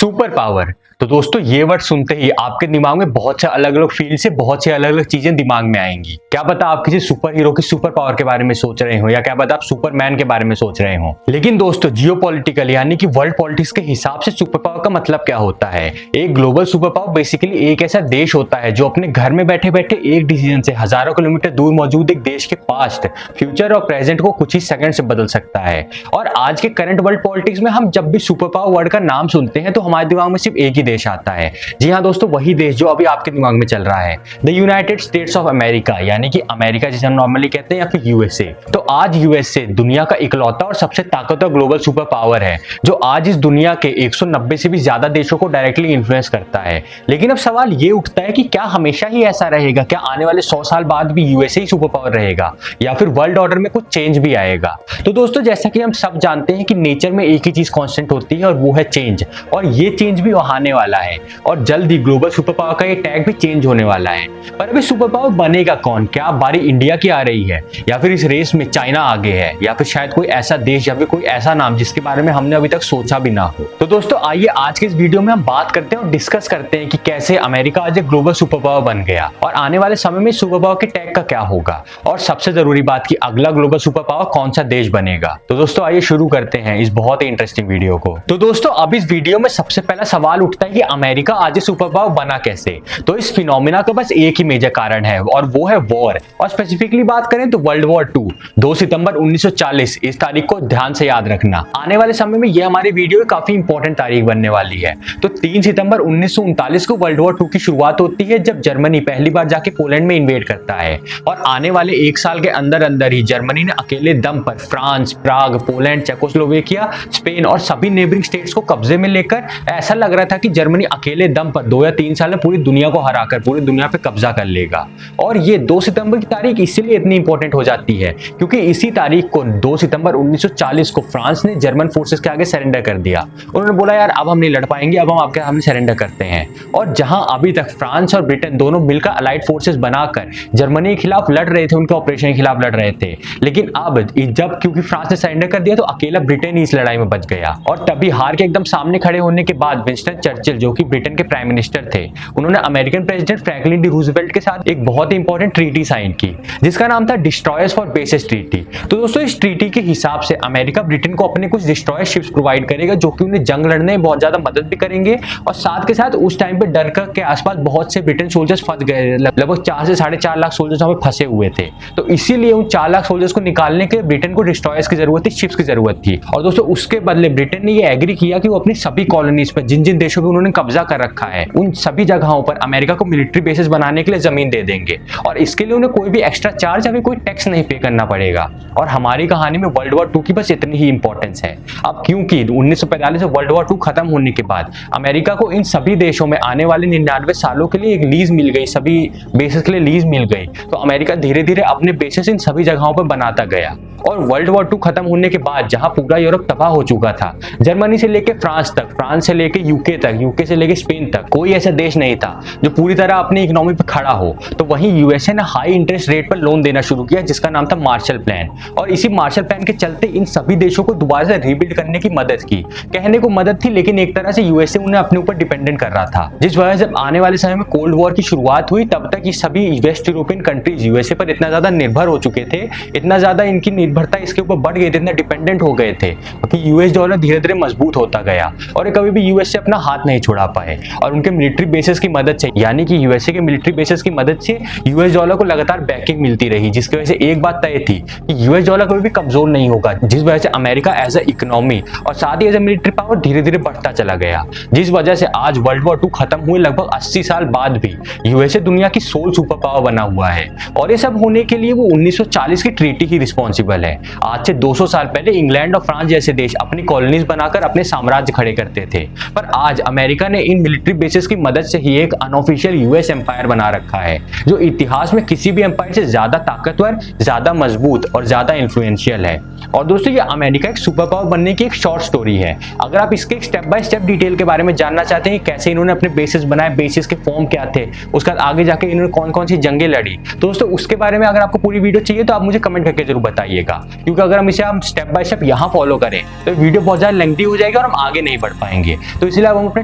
Super power. तो दोस्तों ये वर्ड सुनते ही आपके दिमाग में बहुत से अलग अलग फील्ड से बहुत से अलग अलग चीजें दिमाग में आएंगी। क्या पता आप किसी सुपर हीरो की सुपर पावर के बारे में सोच रहे हो या क्या पता आप सुपरमैन के बारे में सोच रहे हो। लेकिन दोस्तों जियोपॉलिटिकल यानी कि वर्ल्ड पॉलिटिक्स के हिसाब से सुपर पावर का मतलब क्या होता है। एक ग्लोबल सुपर पावर बेसिकली एक ऐसा देश होता है जो अपने घर में बैठे बैठे एक डिसीजन से हजारों किलोमीटर दूर मौजूद एक देश के पास्ट, फ्यूचर और प्रेजेंट को कुछ ही सेकंड से बदल सकता है। और आज के करंट वर्ल्ड पॉलिटिक्स में हम जब भी सुपर पावर वर्ड का नाम सुनते हैं तो हमारे दिमाग में सिर्फ एक ही देश आता है। जी हाँ दोस्तों, वही देश जो अभी आपके दिमाग में चल रहा है, the United states of America यानी कि अमेरिका जिसे हम नॉर्मली कहते हैं या फिर यूएसए। तो आज यूएसए दुनिया का इकलौता और सबसे ताकतवर ग्लोबल सुपर पावर है जो आज इस दुनिया के 190 से भी ज्यादा देशों को डायरेक्टली इन्फ्लुएंस करता है। लेकिन अब सवाल ये उठता है कि क्या हमेशा ही ऐसा रहेगा? क्या आने वाले 100 साल बाद भी यूएसए ही सुपर पावर रहेगा या फिर वर्ल्ड ऑर्डर में कुछ चेंज भी आएगा? तो दोस्तों जैसा कि हम सब जानते हैं कि नेचर में एक ही चीज कांस्टेंट होती है और वो है चेंज, और ये चेंज भी आने वाला है और जल्द ही ग्लोबल सुपर पावर का ये टैग भी चेंज होने वाला है। पर अभी सुपर पावर बनेगा कौन? क्या बारी इंडिया की आ रही है या फिर इस रेस में चाइना आगे है या फिर शायद कोई ऐसा देश या फिर कोई ऐसा नाम जिसके बारे में हमने अभी तक सोचा भी ना हो? तो दोस्तों आइए आज के इस वीडियो में हम बात करते हैं और डिस्कस करते हैं कि कैसे अमेरिका आज एक ग्लोबल सुपर पावर बन गया और आने वाले समय में सुपर पावर के टैग का क्या होगा, और सबसे जरूरी बात की अगला ग्लोबल सुपर पावर कौन सा देश बनेगा। तो दोस्तों आइए शुरू करते हैं इस बहुत ही इंटरेस्टिंग वीडियो को। तो दोस्तों अब इस वीडियो में सबसे पहला सवाल उठता है कि अमेरिका आज सुपर पावर बना कैसे। तो इस फिनोमिना का बस एक ही मेजर कारण है और वो है वॉर, और स्पेसिफिकली बात करें तो वर्ल्ड वॉर 2 2 सितंबर 1940। इस तारीख को ध्यान से याद रखना, आने वाले समय में यह हमारी वीडियो काफी इंपॉर्टेंट तारीख बनने वाली है। तो 3 सितंबर 1939 को वर्ल्ड वॉर 2 की शुरुआत होती है जब जर्मनी पहली बार जाके पोलैंड में इन्वेड करता है, और आने वाले एक साल के अंदर अंदर ही जर्मनी ने अकेले दम पर फ्रांस, प्राग, पोलैंड, चेकोस्लोवेकिया, स्पेन और सभी नेबरिंग स्टेट्स को कब्जे में लेकर ऐसा लग रहा था कि जर्मनी अकेले दम पर 2 या 3 साल में पूरी दुनिया को हराकर पूरी दुनिया पे कब्जा कर लेगा। और ये 2 सितंबर की तारीख इसलिए इतनी इंपॉर्टेंट हो जाती है क्योंकि इसी तारीख को 2 सितंबर 1940 को फ्रांस ने जर्मन फोर्सेस के आगे सरेंडर कर दिया। उन्होंने बोला यार अब हम नहीं लड़ पाएंगे, अब हम आपके सामने सरेंडर करते हैं। और जहां अभी तक फ्रांस और ब्रिटेन दोनों मिलकर अलाइड फोर्सेस बनाकर जर्मनी के खिलाफ लड़ रहे थे, उनके ऑपरेशन के खिलाफ लड़ रहे थे, लेकिन अब जब क्योंकि फ्रांस ने सरेंडर कर दिया तो अकेला ब्रिटेन ही इस लड़ाई में बच गया। और तभी हार के एकदम सामने खड़े होने के बाद विंस्टन चर्चिल जो कि ब्रिटेन के प्राइम मिनिस्टर थे, उन्होंने American president Franklin D Roosevelt के साथ एक बहुत ही इंपॉर्टेंट ट्रीटी साइन की जिसका नाम था डिस्ट्रॉयर्स फॉर बेसेस ट्रीटी। तो दोस्तों इस ट्रीटी के हिसाब से अमेरिका ब्रिटेन को अपने कुछ डिस्ट्रॉयर शिप्स प्रोवाइड करेगा जो कि उन्हें जंग लड़ने में बहुत ज्यादा मदद भी करेंगे, और साथ के साथ उस टाइम पे डनकर्क के आसपास बहुत से ब्रिटेन सोल्जर्स फंस गए, लगभग 4 से 4.5 लाख सोल्जर्स वहां पे फंसे हुए थे। तो इसीलिए उन 4 लाख सोल्जर्स को निकालने के लिए ब्रिटेन को डिस्ट्रॉयर्स की जरूरत थी, शिप्स की जरूरत थी। और दोस्तों उसके बदले ब्रिटेन ने ये एग्री किया कि वो अपनी सभी कॉलोनीज पर जिन जिन देशों पे उन्होंने कब्जा कर रखा है उन सभी जगहों पर अमेरिका को मिलिट्री बेसेस बनाने के लिए जमीन दे देंगे, और इसके लिए उन्हें कोई भी एक्स्ट्रा चार्ज या कोई टैक्स नहीं पे करना पड़ेगा। और हमारी कहानी में वर्ल्ड वॉर 2 की बस इतनी ही इंपॉर्टेंस है। अब क्योंकि 1945 से वर्ल्ड वॉर 2 खत्म होने के बाद अमेरिका को इन सभी देशों में आने वाले 99 सालों के लिए एक लीज मिल गई, सभी बेसेस के लिए लीज मिल गई, तो अमेरिका धीरे धीरे अपने बेसेस इन सभी जगहों पर बनाता गया। और वर्ल्ड वॉर 2 खत्म होने के बाद जहां पूरा यूरोप तबाह हो चुका था, जर्मनी से लेके फ्रांस तक, फ्रांस से लेके यूके तक, यूके से लेके स्पेन तक, कोई ऐसा देश नहीं था जो पूरी तरह अपनी इकोनॉमी पे खड़ा हो। तो वहीं यूएसए ने हाई इंटरेस्ट रेट पर लोन देना शुरू किया जिसका नाम था मार्शल प्लान, और इसी मार्शल प्लान के चलते इन सभी देशों को दोबारा से रीबिल्ड करने की मदद की। कहने को मदद थी लेकिन एक तरह से यूएसए उन्हें अपने ऊपर डिपेंडेंट कर रहा था, जिस वजह से आने वाले समय में कोल्ड वॉर की शुरुआत हुई तब तक ये सभी वेस्ट यूरोपियन कंट्रीज यूएसए पर इतना ज्यादा निर्भर हो चुके थे, इतना ज्यादा इनकी निर्भरता इसके ऊपर बढ़ गए थे, इतना डिपेंडेंट हो गए थे कि यूएस डॉलर धीरे धीरे मजबूत होता गया और कभी भी यूएस से अपना हाथ नहीं छुड़ा पाए। और उनके मिलिट्री बेसेस की मदद से, यानी कि यूएसए के मिलिट्री बेसेस की मदद से यूएस डॉलर को लगातार बैकिंग मिलती रही, जिसकी वजह से एक बात तय थी कि यूएस डॉलर कभी भी कमजोर नहीं होगा, जिस वजह से अमेरिका एज अ इकोनॉमी और साथ ही एज अ मिलिट्री पावर धीरे धीरे बढ़ता चला गया, जिस वजह से आज वर्ल्ड वॉर 2 खत्म हुए लगभग 80 साल बाद भी यूएसए दुनिया की सोल सुपर पावर बना हुआ है। और ये सब होने के लिए वो 1940 की ट्रीटी ही रिस्पॉन्सिबल है। आज से 200 साल पहले इंग्लैंड और फ्रांस जैसे देश अपनी कॉलोनीज बनाकर अपने साम्राज्य खड़े करते थे, पर आज अमेरिका ने इन मिलिट्री बेसेस की मदद से ही एक अनऑफिशियल यूएस एम्पायर बना रखा है जो इतिहास में किसी भी एम्पायर से ज्यादा ताकतवर, ज्यादा मजबूत और ज्यादा इन्फ्लुएंशियल है। और दोस्तों ये अमेरिका एक सुपर पावर बनने की एक शॉर्ट स्टोरी है। अगर आप इसके स्टेप बाय स्टेप डिटेल के बारे में जानना चाहते हैं कैसे इन्होंने अपने बेसेस बनाए, बेसेस के फॉर्म क्या थे, उसके बाद आगे जाके इन्होंने कौन कौन सी जंगें लड़ी, तो दोस्तों उसके बारे में अगर आपको पूरी वीडियो चाहिए तो आप मुझे कमेंट करके जरूर बताइएगा, क्योंकि अगर हम इसे स्टेप बाय स्टेप यहाँ फॉलो करें तो वीडियो बहुत ज्यादा लेंथी हो जाएगा और हम आगे नहीं बढ़ पाएंगे। चाहिए। तो इसलिए अब हम अपने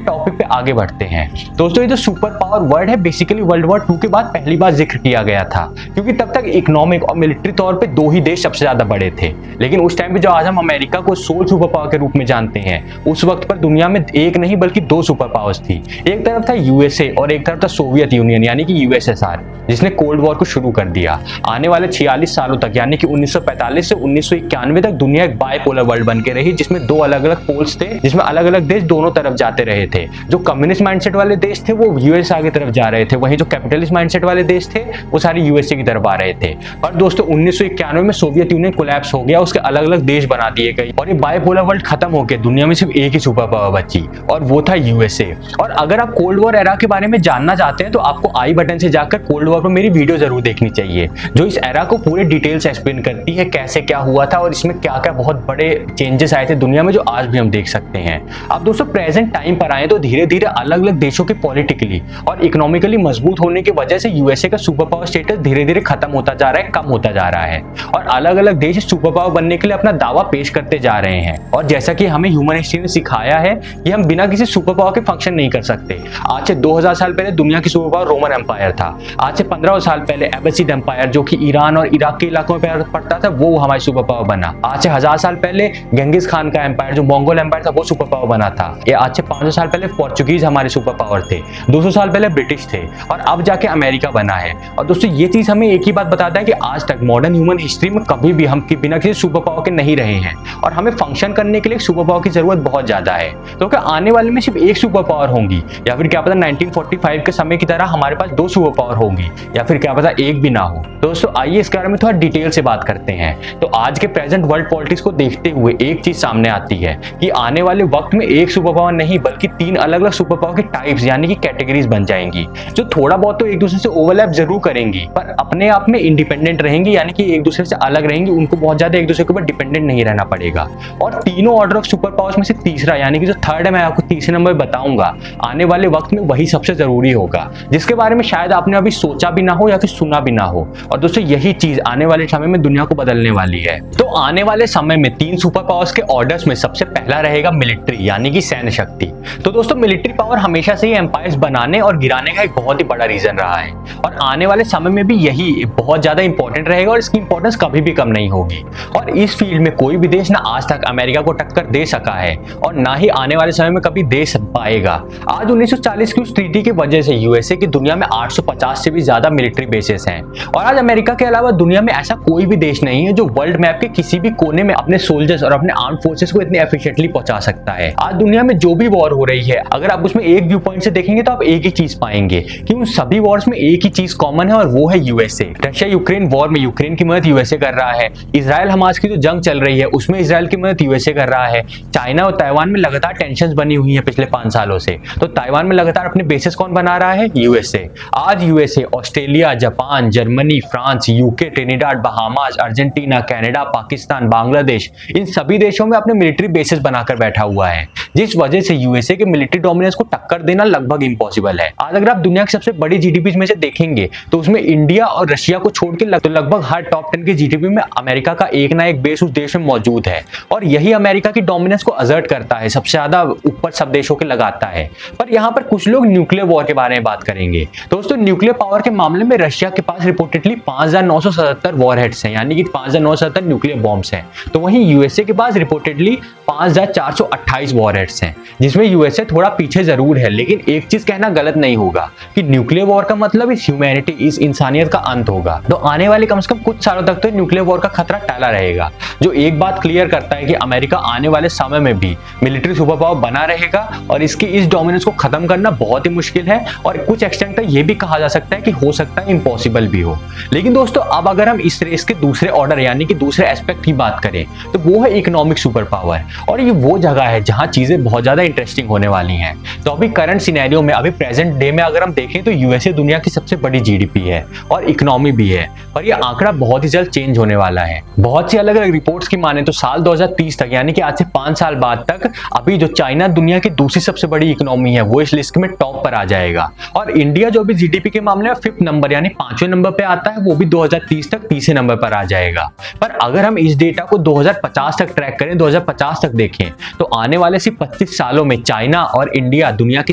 टॉपिक पे आगे बढ़ते हैं। दोस्तों ये जो सुपर पावर वर्ड है बेसिकली वर्ल्ड वॉर 2 के बाद पहली बार जिक्र किया गया था, क्योंकि तब तक इकोनॉमिक और मिलिट्री तौर पे 2 ही देश सबसे ज्यादा बड़े थे। लेकिन उस टाइम पे जो आज हम अमेरिका को सोल सुपर पावर के रूप में जानते हैं, उस वक्त पर दुनिया में एक नहीं बल्कि 2 सुपर पावर्स थी। एक तरफ था यूएसए और एक तरफ था सोवियत यूनियन यानी कि यूएसएसआर, जिसने कोल्ड वॉर को शुरू कर दिया। आने वाले 46 सालों तक यानी कि 1945 से 1991 तक दुनिया एक बायपोलर वर्ल्ड बन के रही, जिसमें 2 अलग अलग पोल्स थे, जिसमें अलग अलग देश दोनों तरफ जाते रहे थे। जो कम्युनिस्ट माइंडसेट वाले देश थे वो यूएसए की तरफ जा रहे थे, वहीं जो कैपिटलिस्ट माइंडसेट वाले देश थे वो सारे यूएसए की तरफ आ रहे थे। और दोस्तों 1991 में सोवियत यूनियन कोलैप्स हो गया, उसके अलग अलग देश बना दिए गए और ये बायपोलर वर्ल्ड खत्म हो गया। दुनिया में सिर्फ एक ही सुपर पावर बची और वो था यूएसए। और अगर आप कोल्ड वॉर एरा के बारे में जानना चाहते हैं तो आपको आई बटन से जाकर कोल्ड वॉर पर मेरी वीडियो जरूर देखनी चाहिए, जो इस एरा को पूरे डिटेल से एक्सप्लेन करती है कैसे क्या हुआ था और इसमें क्या क्या बहुत बड़े चेंजेस आए थे दुनिया में, जो आज भी हम देख सकते हैं। अब दोस्तों प्रेजेंट टाइम पर आए तो धीरे धीरे अलग अलग देशों के पॉलिटिकली और इकोनॉमिकली मजबूत होने की वजह से यूएसए का सुपर पावर स्टेटस धीरे धीरे खत्म होता जा रहा है, कम होता जा रहा है और अलग अलग देश सुपर पावर बनने के लिए अपना दावा पेश करते जा रहे हैं। और जैसा कि हमें ह्यूमन हिस्ट्री ने सिखाया है कि हम बिना किसी सुपर पावर के फंक्शन नहीं कर सकते। आज से 2000 साल पहले दुनिया की सुपर पावर रोमन एम्पायर था। आज से 1500 साल पहले एबसिड एम्पायर, जो कि ईरान और इराक के इलाकों में पड़ता था, वो हमारी सुपर पावर बना। आज से 1000 साल पहले गेंगिस खान का एम्पायर, जो मंगोल एम्पायर था, वो सुपर पावर बना था। ये आज से 500 साल पहले पोर्चुगीज हमारे सुपर पावर थे, 200 साल पहले ब्रिटिश थे और अब जाके अमेरिका बना है। और दोस्तों ये चीज हमें एक ही बात बताता है कि आज तक मॉडर्न ह्यूमन हिस्ट्री में कभी भी हम बिना किसी सुपर पावर के नहीं रहे हैं और हमें फंक्शन करने के लिए सुपर पावर की जरूरत बहुत ज्यादा है। तो क्या आने वाले में सिर्फ एक सुपर पावर होंगी या फिर क्या पता 1945 के समय की तरह हमारे पास 2 सुपर पावर होंगी या फिर क्या पता एक भी ना हो। दोस्तों आइए इस बारे में थोड़ा डिटेल से बात करते हैं। तो आज के प्रेजेंट वर्ल्ड पॉलिटिक्स को देखते हुए एक चीज सामने आती है कि आने वाले वक्त में एक सुपर पावर नहीं बल्कि 3 अलग अलग सुपर पावर के टाइप्स यानी कि कैटेगरीज बन जाएंगी, जो थोड़ा बहुत तो एक दूसरे से ओवरलैप जरूर करेंगी पर अपने आप में इंडिपेंडेंट रहेंगी, यानी कि एक दूसरे से अलग रहेंगी। उनको बहुत ज्यादा एक दूसरे के ऊपर डिपेंडेंट नहीं रहना पड़ेगा। और तीनों ऑर्डर ऑफ सुपर पावर्स में से तीसरा यानी कि जो थर्ड है, मैं आपको तीसरे नंबर बताऊंगा, आने वाले वक्त में वही सबसे जरूरी होगा, जिसके बारे में शायद आपने अभी सोचा भी ना हो या फिर सुना भी ना हो। और दोस्तों यही चीज आने वाले समय में दुनिया को बदलने वाली है। तो आने वाले समय में 3 सुपर पावर्स के ऑर्डर्स में सबसे पहला रहेगा मिलिट्री यानी कि सैन्य शक्ति। तो दोस्तों मिलिट्री पावर हमेशा से ही एम्पायर्स बनाने और गिराने का एक बहुत ही बड़ा रीजन रहा है और आने वाले समय में भी यही बहुत ज्यादा इंपॉर्टेंट रहेगा और इसकी इंपॉर्टेंस कभी भी कम नहीं होगी। और इस फील्ड में कोई भी देश ना आज तक अमेरिका को टक्कर दे सका है और ना ही आने वाले समय में कभी दे पाएगा। आज 1940 की उस ट्रीटी की वजह से यूएसए की दुनिया में 850 से भी ज्यादा मिलिट्री बेसेस हैं और आज अमेरिका के अलावा दुनिया में ऐसा कोई भी देश नहीं है जो वर्ल्ड मैप के किसी भी कोने में अपने सोल्जर्स और अपने आर्म फोर्सेस को इतने एफिशिएंटली पहुंचा सकता है। आज दुनिया में जो भी वॉर हो रही है, अगर आप उसमें एक व्यू पॉइंट से देखेंगे तो आप एक ही चीज पाएंगे कि उन सभी वॉर्स में एक ही चीज कॉमन है और वो है यूएसए। रशिया यूक्रेन वॉर में यूक्रेन की मदद यूएसए कर रहा है। इजराइल हमास की जो जंग चल रही है उसमें इजराइल की मदद यूएसए कर रहा है। चाइना और ताइवान में लगातार टेंशन बनी हुई है पिछले 5 सालों से, तो ताइवान में लगातार अपने बेसेस कौन बना रहा है? यूएसए। आज USA Australia, Japan, Germany, France, UK, Trinidad, Bahamas, Argentina, Canada, Pakistan, Bangladesh, इन सभी देशों में अपने मिलिट्री बेसेस बनाकर बैठा हुआ है, जिस वजह से यूएसए के मिलिट्री डोमिनेंस को टक्कर देना लगभग इम्पॉसिबल है। आज अगर आप दुनिया की सबसे बड़ी जीडीपी में से देखेंगे तो उसमें इंडिया और रशिया को छोड़ के लगभग हर टॉप 10 की जीडीपी में अमेरिका का एक ना एक बेस उस देश में मौजूद है और यही अमेरिका की डोमिनेंस को असर्ट करता है, सबसे ज्यादा ऊपर सब देशों के लगाता है। पर यहाँ पर कुछ लोग न्यूक्लियर वॉर के बारे में बात करेंगे। दोस्तों न्यूक्लियर पावर के मामले में रशिया के पास रिपोर्टेडली 5977 वॉरहेड्स हैं यानी कि 5977 न्यूक्लियर बॉम्ब्स हैं, तो वहीं यूएसए के पास रिपोर्टेडली 5428 वॉरहेड्स हैं, जिसमें यूएसए थोड़ा पीछे जरूर है। लेकिन एक चीज कहना गलत नहीं होगा कि न्यूक्लियर वॉर का मतलब इस ह्यूमैनिटी, इस इंसानियत का अंत होगा। तो आने वाले कम से कम कुछ सालों तक तो न्यूक्लियर वॉर का खतरा टला रहेगा, जो एक बात क्लियर करता है कि अमेरिका आने वाले समय में भी मिलिट्री सुपर पावर बना रहेगा और इसकी इस डोमिनेंस को खत्म करना बहुत ही मुश्किल है और कुछ एक्सटेंट तक ये भी कहा जा सकता है कि हो सकता है इम्पॉसिबल भी हो। लेकिन दोस्तों अब अगर हम इस रेस के दूसरे ऑर्डर यानी कि दूसरे एस्पेक्ट की बात करें तो वो है इकोनॉमिक सुपर पावर और ये वो जगह है जहां चीजें बहुत ज्यादा इंटरेस्टिंग होने वाली हैं। तो अभी करंट सिनेरियो में, अभी प्रेजेंट डे में अगर हम देखें तो यूएसए दुनिया की सबसे बड़ी जीडीपी है और इकोनॉमी भी है, पर यह आंकड़ा बहुत ही जल्द चेंज होने वाला है। बहुत सी अलग अलग रिपोर्ट्स की माने तो साल 2030 तक यानी कि आज से 5 साल बाद तक अभी जो चाइना दुनिया की दूसरी सबसे बड़ी इकोनॉमी है वो इस लिस्ट में टॉप पर आ जाएगा और इंडिया जो भी जीडीपी के मामले में 5th नंबर यानी 5वें नंबर पे आता है वो भी 2030 तक 3रे नंबर पर आ जाएगा। पर अगर हम इस डेटा को 2050 तक ट्रैक करें, 2050 तक देखें तो आने वाले सिर्फ 25 सालों में चाइना और इंडिया दुनिया की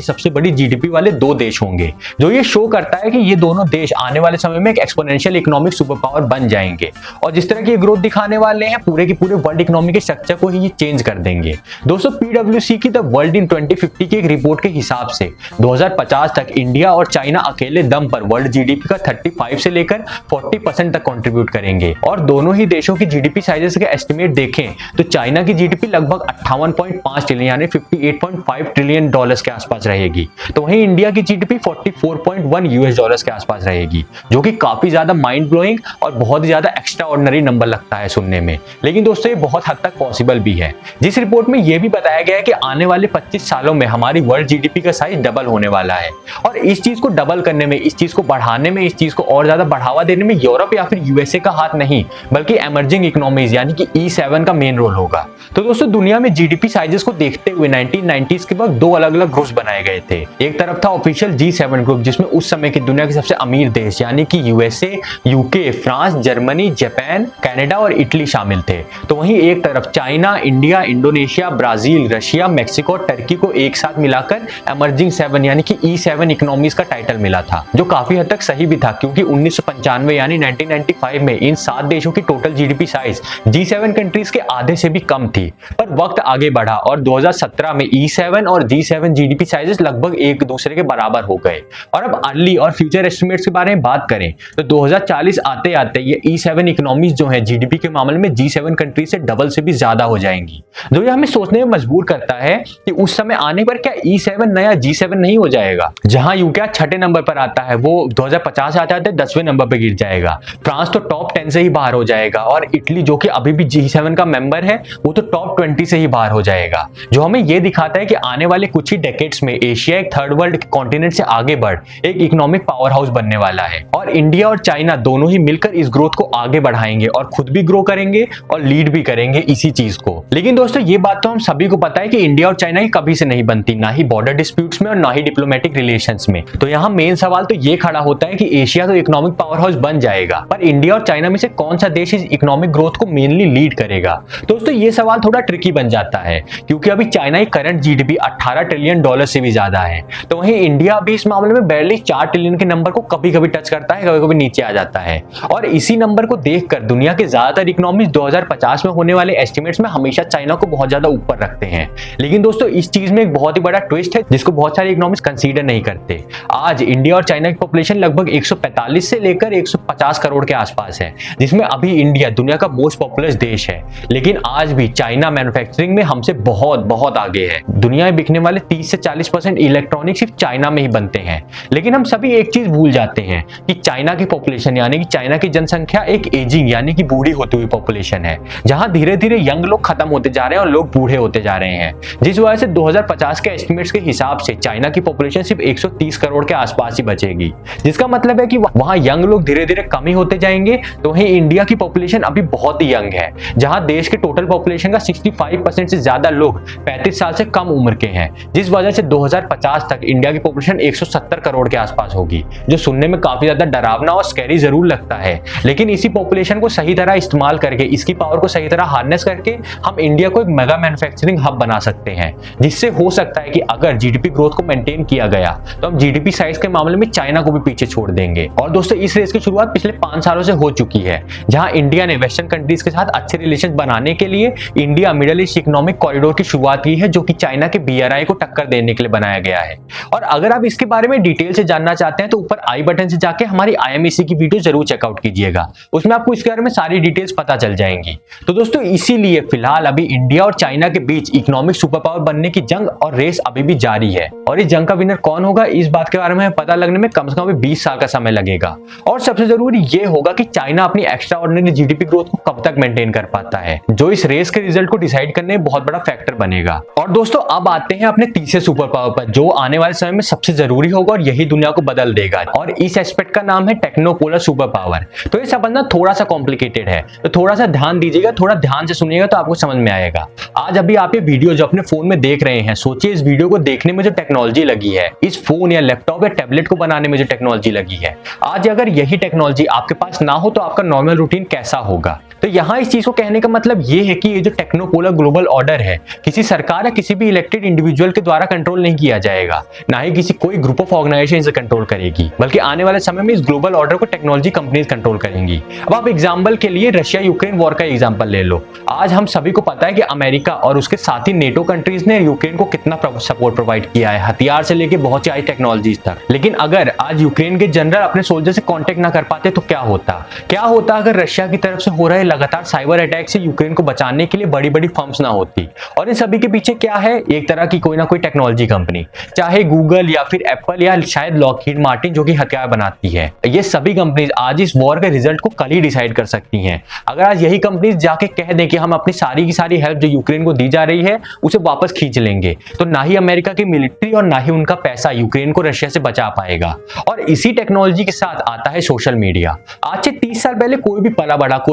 सबसे बड़ी जीडीपी वाले दो देश होंगे, जो ये शो करता है कि ये दोनों देश आने वाले समय में एक एक्सपोनेंशियल इकोनॉमिक सुपर पावर बन जाएंगे और जिस तरह की ग्रोथ दिखाने वाले हैं पूरे के पूरे वर्ल्ड इकोनॉमी के स्ट्रक्चर को ही ये चेंज कर देंगे। दोस्तों पीडब्ल्यूसी की द वर्ल्ड इन 2050 की एक रिपोर्ट के हिसाब से 2050 तक इंडिया और चाइना अकेले दम पर वर्ल्ड जीडीपी का 35 से लेकर 40% तक कंट्रीब्यूट करेंगे और दोनों ही देशों की जीडीपी साइजेस के एस्टिमेट देखें तो चाइना की जीडीपी लगभग 58.5 ट्रिलियन यानी 58.5 ट्रिलियन डॉलर्स के आसपास रहेगी, तो वहीं इंडिया की जीडीपी 44.1 यूएस डॉलर्स के आसपास रहेगी, जो कि काफी ज्यादा माइंड ब्लोइंग और बहुत ही ज्यादा एक्स्ट्रा ऑर्डिनरी नंबर लगता है सुनने में, लेकिन दोस्तों ये बहुत हद तक पॉसिबल भी है। जिस रिपोर्ट में यह भी बताया गया है कि आने वाले 25 सालों में हमारी वर्ल्ड जीडीपी का साइज डबल होने वाला है और इस चीज को डबल करने में, इस चीज को बढ़ाने में, इस चीज को और ज्यादा बढ़ावा देने में यूरोप या फिर यूएसए का हाथ नहीं बल्कि इमर्जिंग इकोनॉमीज यानी कि E7 का मेन रोल होगा। तो दोस्तों दुनिया में जीडीपी साइजेस को देखते हुए 1990s के वक्त दो अलग अलग ग्रुप्स बनाए गए थे। एक तरफ था ऑफिशियल G7 ग्रुप जिसमें उस समय की दुनिया के सबसे अमीर देश यानी कि USA, UK, France, Germany, Japan, Canada और इटली शामिल थे। तो वहीं एक तरफ China, India, Indonesia, Brazil, Russia, Mexico और टर्की को एक साथ मिलाकर इमर्जिंग 7 यानी कि E7 इकोनॉमीज का टाइटल मिला था, जो काफी हद तक सही भी था क्योंकि 1995 यानी 1995 में इन 7 देशों की total GDP size G7 countries के आधे से भी कम थी। पर वक्त आगे बढ़ा और 2017 में E7 और G7 जीडीपी साइजेस लगभग एक दूसरे के बराबर हो गए। और अब अर्ली और फ्यूचर एस्टिमेट्स के बारे में बात करें तो 2040 आते आते ये E7 इकोनॉमीज जो है जीडीपी के मामले में G7 कंट्रीज से डबल से भी ज्यादा हो जाएंगी, जो ये हमें सोचने में मजबूर करता है कि उस समय आने पर क्या E7 नया G7 नहीं हो जाएगा। जहां यूके छठे नंबर पर आता है वो 2050 आते आते 10वें नंबर पर गिर जाएगा, फ्रांस तो टॉप 10 से ही बाहर हो जाएगा और इटली जो कि अभी भी G7 का मेंबर है वो तो टॉप 20 से ही बाहर हो जाएगा, जो हमें ये दिखाता है कि आने वाले कुछ ही डेकेड्स में एशिया एक थर्ड वर्ल्ड कॉन्टिनेंट से आगे बढ़ एक इकोनॉमिक पावर हाउस बनने वाला है और इंडिया और चाइना दोनों ही मिलकर इस ग्रोथ को आगे बढ़ाएंगे और खुद भी ग्रो करेंगे और लीड भी करेंगे इसी चीज को। लेकिन दोस्तों ये बात तो हम सभी को पता है कि इंडिया और चाइना की कभी से नहीं बनती, ना ही बॉर्डर डिस्प्यूट्स में और ना ही डिप्लोमेटिक रिलेशंस में। तो यहाँ मेन सवाल तो ये खड़ा होता है कि एशिया तो इकोनॉमिक पावर हाउस बन जाएगा पर इंडिया और चाइना में से कौन सा देश इस इकोनॉमिक ग्रोथ को मेनली लीड करेगा। दोस्तों ये सवाल थोड़ा ट्रिकी बन जाता है क्योंकि अभी चाइना की करंट जीडीपी 18 ट्रिलियन डॉलर से भी ज्यादा है, तो वहीं इंडिया भी इस मामले में बैरली 4 ट्रिलियन के नंबर को कभी कभी टच करता है, कभी कभी नीचे आ जाता है। और इसी नंबर को देखकर दुनिया के ज्यादातर इकोनॉमीज 2050 में होने वाले एस्टिमेट्स में हमेशा चाइना को बहुत ज्यादा ऊपर रखते हैं। लेकिन दोस्तों इस चीज में एक बहुत ही बड़ा ट्विस्ट है जिसको बहुत सारे इकोनॉमिस्ट कंसीडर नहीं करते। आज इंडिया और चाइना की पॉपुलेशन लगभग 145 से लेकर 150 करोड़ के आसपास है, जिसमें अभी इंडिया दुनिया का मोस्ट पॉपुलस देश है, लेकिन आज भी चाइना मैन्युफैक्चरिंग में हमसे बहुत बहुत आगे है। दुनिया में बिकने वाले 30 से 40% इलेक्ट्रॉनिक सिर्फ चाइना में ही बनते हैं। लेकिन हम सभी एक चीज भूल जाते हैं कि चाइना की पॉपुलेशन यानी कि चाइना की जनसंख्या एक एजिंग यानी कि बूढ़ी होती हुई पॉपुलेशन है, जहां धीरे धीरे यंग लोग खत्म होते जा रहे हैं और लोग बूढ़े होते जा रहे हैं, जिस वजह से 2050 के एस्टिमेट्स के हिसाब से चाइना की पॉपुलेशन सिर्फ 130 करोड़ के आसपास ही बचेगी, जिसका मतलब है कि वहां यंग लोग धीरे धीरे कम ही होते जाएंगे। तो वहीं इंडिया की पॉपुलेशन अभी बहुत ही यंग है, जहां देश के टोटल पॉपुलेशन का 65% से ज्यादा लोग 35 साल से कम उम्र के हैं, जिस वजह से 2050 तक इंडिया की पॉपुलेशन 170 करोड़ के आसपास होगी, जो सुनने में काफी ज्यादा डरावना और स्कैरी जरूर लगता है। लेकिन इसी पॉपुलेशन को सही तरह इस्तेमाल करके, इसकी पावर को सही तरह हार्नेस करके हम इंडिया को एक मेगा मैन्युफैक्चरिंग हब बना सकते हैं, जिससे हो सकता है कि अगर जीडीपी ग्रोथ को मेंटेन किया गया तो हम जीडीपी साइज के मामले में चाइना को भी पीछे छोड़ देंगे। और दोस्तों इस रेस की शुरुआत पिछले 5 सालों से हो चुकी है, जहां इंडिया ने वेस्टर्न कंट्रीज के साथ अच्छे रिलेशन बनाने के लिए India middle east economic corridor की शुरुआत की है, जो कि चाइना के BRI को टक्कर देने के लिए बनाया गया है। और अगर आप इसके बारे में डिटेल से जानना चाहते हैं तो ऊपर आई बटन से जाके हमारी IMEC की वीडियो जरूर चेकआउट कीजिएगा, उसमें आपको इसके बारे में सारी डिटेल्स पता चल जाएंगी। तो दोस्तों इसीलिए फिलहाल अभी इंडिया और चाइना के बीच इकोनॉमिक सुपर पावर बनने की जंग और रेस अभी भी जारी है, और इस जंग का विनर कौन होगा इस बात के बारे में पता लगने में कम से कम 20 साल का समय लगेगा। और सबसे जरूरी यह होगा कि चाइना अपनी एक्स्ट्रा ऑर्डिनरी जीडीपी ग्रोथ को कब तक मेंटेन कर पाता है, जो इस रेस के रिजल्ट को डिसाइड करने में बहुत बड़ा फैक्टर बनेगा। और दोस्तों अब आते हैं अपने तीसरे सुपर पावर पर, जो आने वाले समय में सबसे जरूरी होगा और यही दुनिया को बदल देगा, और इस एस्पेक्ट का नाम है टेक्नोपोलर सुपर पावर। तो ये समझना थोड़ा सा कॉम्प्लिकेटेड है, तो थोड़ा सा ध्यान दीजिएगा, थोड़ा ध्यान से सुनिएगा तो आपको समझ में आएगा। आज अभी आप ये वीडियो जो अपने फोन में देख रहे हैं, सोचिए इस वीडियो को देखने में जो टेक्नोलॉजी लगी है, इस फोन या लैपटॉप या टैबलेट को बनाने में जो टेक्नोलॉजी लगी है, आज अगर यही टेक्नोलॉजी आपके पास ना हो तो आपका नॉर्मल रूटीन कैसा होगा। तो यहाँ इस चीज को कहने का मतलब ये है कि ये जो टेक्नोपोलर ग्लोबल ऑर्डर है किसी सरकार या किसी भी इलेक्टेड इंडिविजुअल के द्वारा कंट्रोल नहीं किया जाएगा, ना ही किसी कोई ग्रुप ऑफ ऑर्गेनाइजेशन से कंट्रोल करेगी, बल्कि आने वाले समय में इस ग्लोबल ऑर्डर को टेक्नोलॉजी कंपनीज कंट्रोल करेंगी। अब आप एग्जाम्पल के लिए रशिया यूक्रेन वॉर का एग्जाम्पल ले लो। आज हम सभी को पता है कि अमेरिका और उसके साथ ही नेटो कंट्रीज ने यूक्रेन को कितना सपोर्ट प्रोवाइड किया है, हथियार से लेके बहुत सी हाई टेक्नोलॉजीज तक। लेकिन अगर आज यूक्रेन के जनरल अपने सोल्जर से कांटेक्ट ना कर पाते तो क्या होता अगर रशिया की तरफ से हो रहे लगातार साइबर अटैक से यूक्रेन को बचाने के लिए बड़ी बड़ी फर्म्स ना होती। और इन सभी के पीछे क्या है, एक तरह की कोई ना कोई टेक्नोलॉजी कंपनी, चाहे गूगल या फिर एप्पल या शायद लॉकहीड मार्टिन जो कि हथियार बनाती है। ये सभी कंपनीज आज इस वॉर के रिजल्ट को कल ही डिसाइड कर सकती हैं। अगर आज यही कंपनीज जाके कह दें कि हम अपनी सारी की सारी हेल्प जो यूक्रेन को दी जा रही है उसे वापस खींच लेंगे, तो ना ही अमेरिका की मिलिट्री और ना ही उनका पैसा यूक्रेन को रशिया से बचा पाएगा। और इसी टेक्नोलॉजी के साथ आता है सोशल मीडिया। आज से 30 साल पहले कोई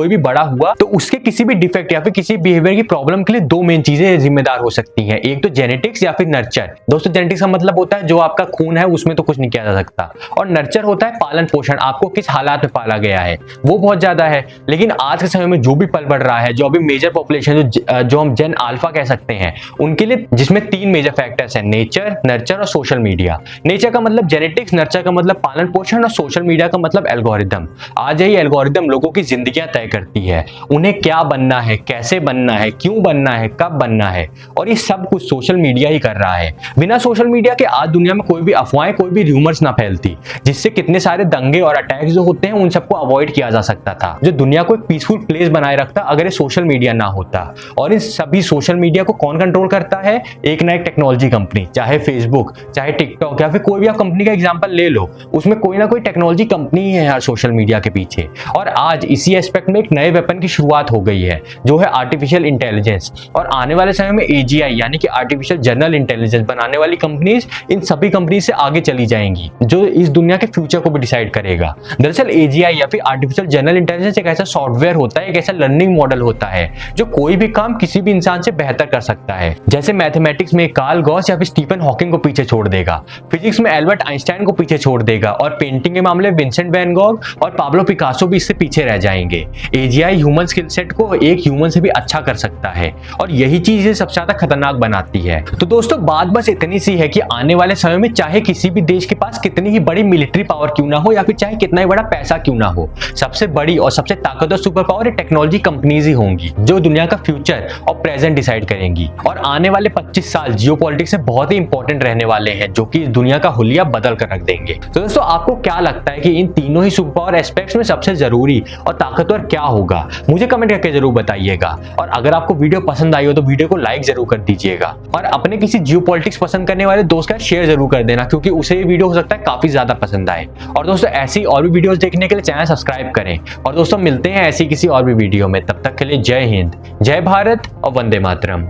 भी बड़ा हुआ तो उसके किसी भी डिफेक्ट या फिर किसी बिहेवियर की प्रॉब्लम के लिए दो मेन चीजें जिम्मेदार हो सकती हैं, एक तो जेनेटिक्स या फिर नर्चर। दोस्तों जेनेटिक्स का मतलब होता है जो आपका खून है उसमें तो कुछ नहीं किया जा सकता, और नर्चर होता है पालन पोषण, आपको किस हालात में पाला गया है वो बहुत ज्यादा है। लेकिन आज के समय में जो भी पल बढ़ रहा है, जो अभी मेजर पॉपुलेशन जो हम जेन अल्फा कह सकते हैं, उनके लिए जिसमें 3 मेजर फैक्टर्स हैं, नेचर, नर्चर और सोशल मीडिया। नेचर का मतलब जेनेटिक्स, नर्चर का मतलब पालन पोषण और सोशल मीडिया का मतलब एल्गोरिदम। आज यही एल्गोरिदम लोगों की जिंदगियां तय करती है, उन्हें क्या बनना है, कैसे बनना है, क्यों बनना है, कब बनना है, और ये सब कुछ सोशल मीडिया ही कर रहा है। बिना सोशल मीडिया के आज दुनिया में कोई भी अफवाहें, कोई भी र्यूमर्स ना फैलती, जिससे कितने सारे दंगे और अटैक्स जो होते हैं उन सबको अवॉइड किया जा सकता था, जो दुनिया को एक पीसफुल प्लेस बनाए रखता अगर ये सोशल मीडिया ना होता। और इस सभी सोशल मीडिया को कौन कंट्रोल करता है, एक ना एक टेक्नोलॉजी कंपनी, चाहे फेसबुक, चाहे टिकटॉक या फिर कोई भी आप कंपनी का एग्जांपल ले लो, उसमें कोई ना कोई टेक्नोलॉजी कंपनी है यार सोशल मीडिया के पीछे। और आज इसी एस्पेक्ट में एक नए वेपन की शुरुआत हो गई है जो है आर्टिफिशियल इंटेलिजेंस। और आने वाले समय में एजीआई यानी कि आर्टिफिशियल जनरल इंटेलिजेंस बनाने वाली कंपनीज इन सभी कंपनीज से आगे चली जाएंगी, जो इस दुनिया के फ्यूचर को भी डिसाइड करेगा। दरअसल एजीआई या फिर आर्टिफिशियल जनरल इंटेलिजेंस एक ऐसा सॉफ्टवेयर होता है, एक ऐसा लर्निंग मॉडल होता है जो कोई भी काम किसी भी इंसान से बेहतर कर सकता है। जैसे मैथमेटिक्स में कार्ल गॉस या फिर स्टीफन हॉकिंग को पीछे छोड़ देगा, फिजिक्स में एल्बर्ट आइंस्टाइन को पीछे छोड़ देगा, और पेंटिंग के मामले में विंसेंट वैन गॉग और पाब्लो पिकासो भी इससे पीछे रह जाएंगे। एजीआई ह्यूमन स्किल सेट को एक ह्यूमन से भी अच्छा कर सकता है, और यही चीज सबसे ज्यादा खतरनाक बनाती है। तो दोस्तों बात बस इतनी सी है कि आने वाले समय में चाहे किसी भी देश के पास कितनी ही बड़ी मिलिट्री पावर क्यों ना हो या फिर चाहे कितना ही बड़ा पैसा क्यों ना हो, सबसे बड़ी और सबसे ताकतवर सुपर पावर टेक्नोलॉजी कंपनीज ही होंगी जो दुनिया का फ्यूचर और प्रेजेंट डिसाइड करेंगी। और आने वाले 25 साल जियोपॉलिटिक्स में बहुत ही इंपॉर्टेंट रहने वाले हैं जो कि दुनिया का हुलिया बदल कर रख देंगे। तो दोस्तों आपको क्या लगता है कि इन तीनों ही सुपर पावर एस्पेक्ट्स में सबसे जरूरी और ताकतवर क्या होगा, मुझे कमेंट करके जरूर बताइएगा। और अगर आपको वीडियो पसंद आई हो तो वीडियो को लाइक जरूर कर दीजिएगा, और अपने किसी जियोपॉलिटिक्स पसंद करने वाले दोस्त का शेयर जरूर कर देना, क्योंकि उसे ये वीडियो हो सकता है काफी ज्यादा पसंद आए। और दोस्तों ऐसी और भी वीडियोस देखने के लिए चैनल सब्सक्राइब करें। और दोस्तों मिलते हैं ऐसी किसी और भी वीडियो में, तब तक के लिए जय हिंद, जय भारत और वंदे मातरम।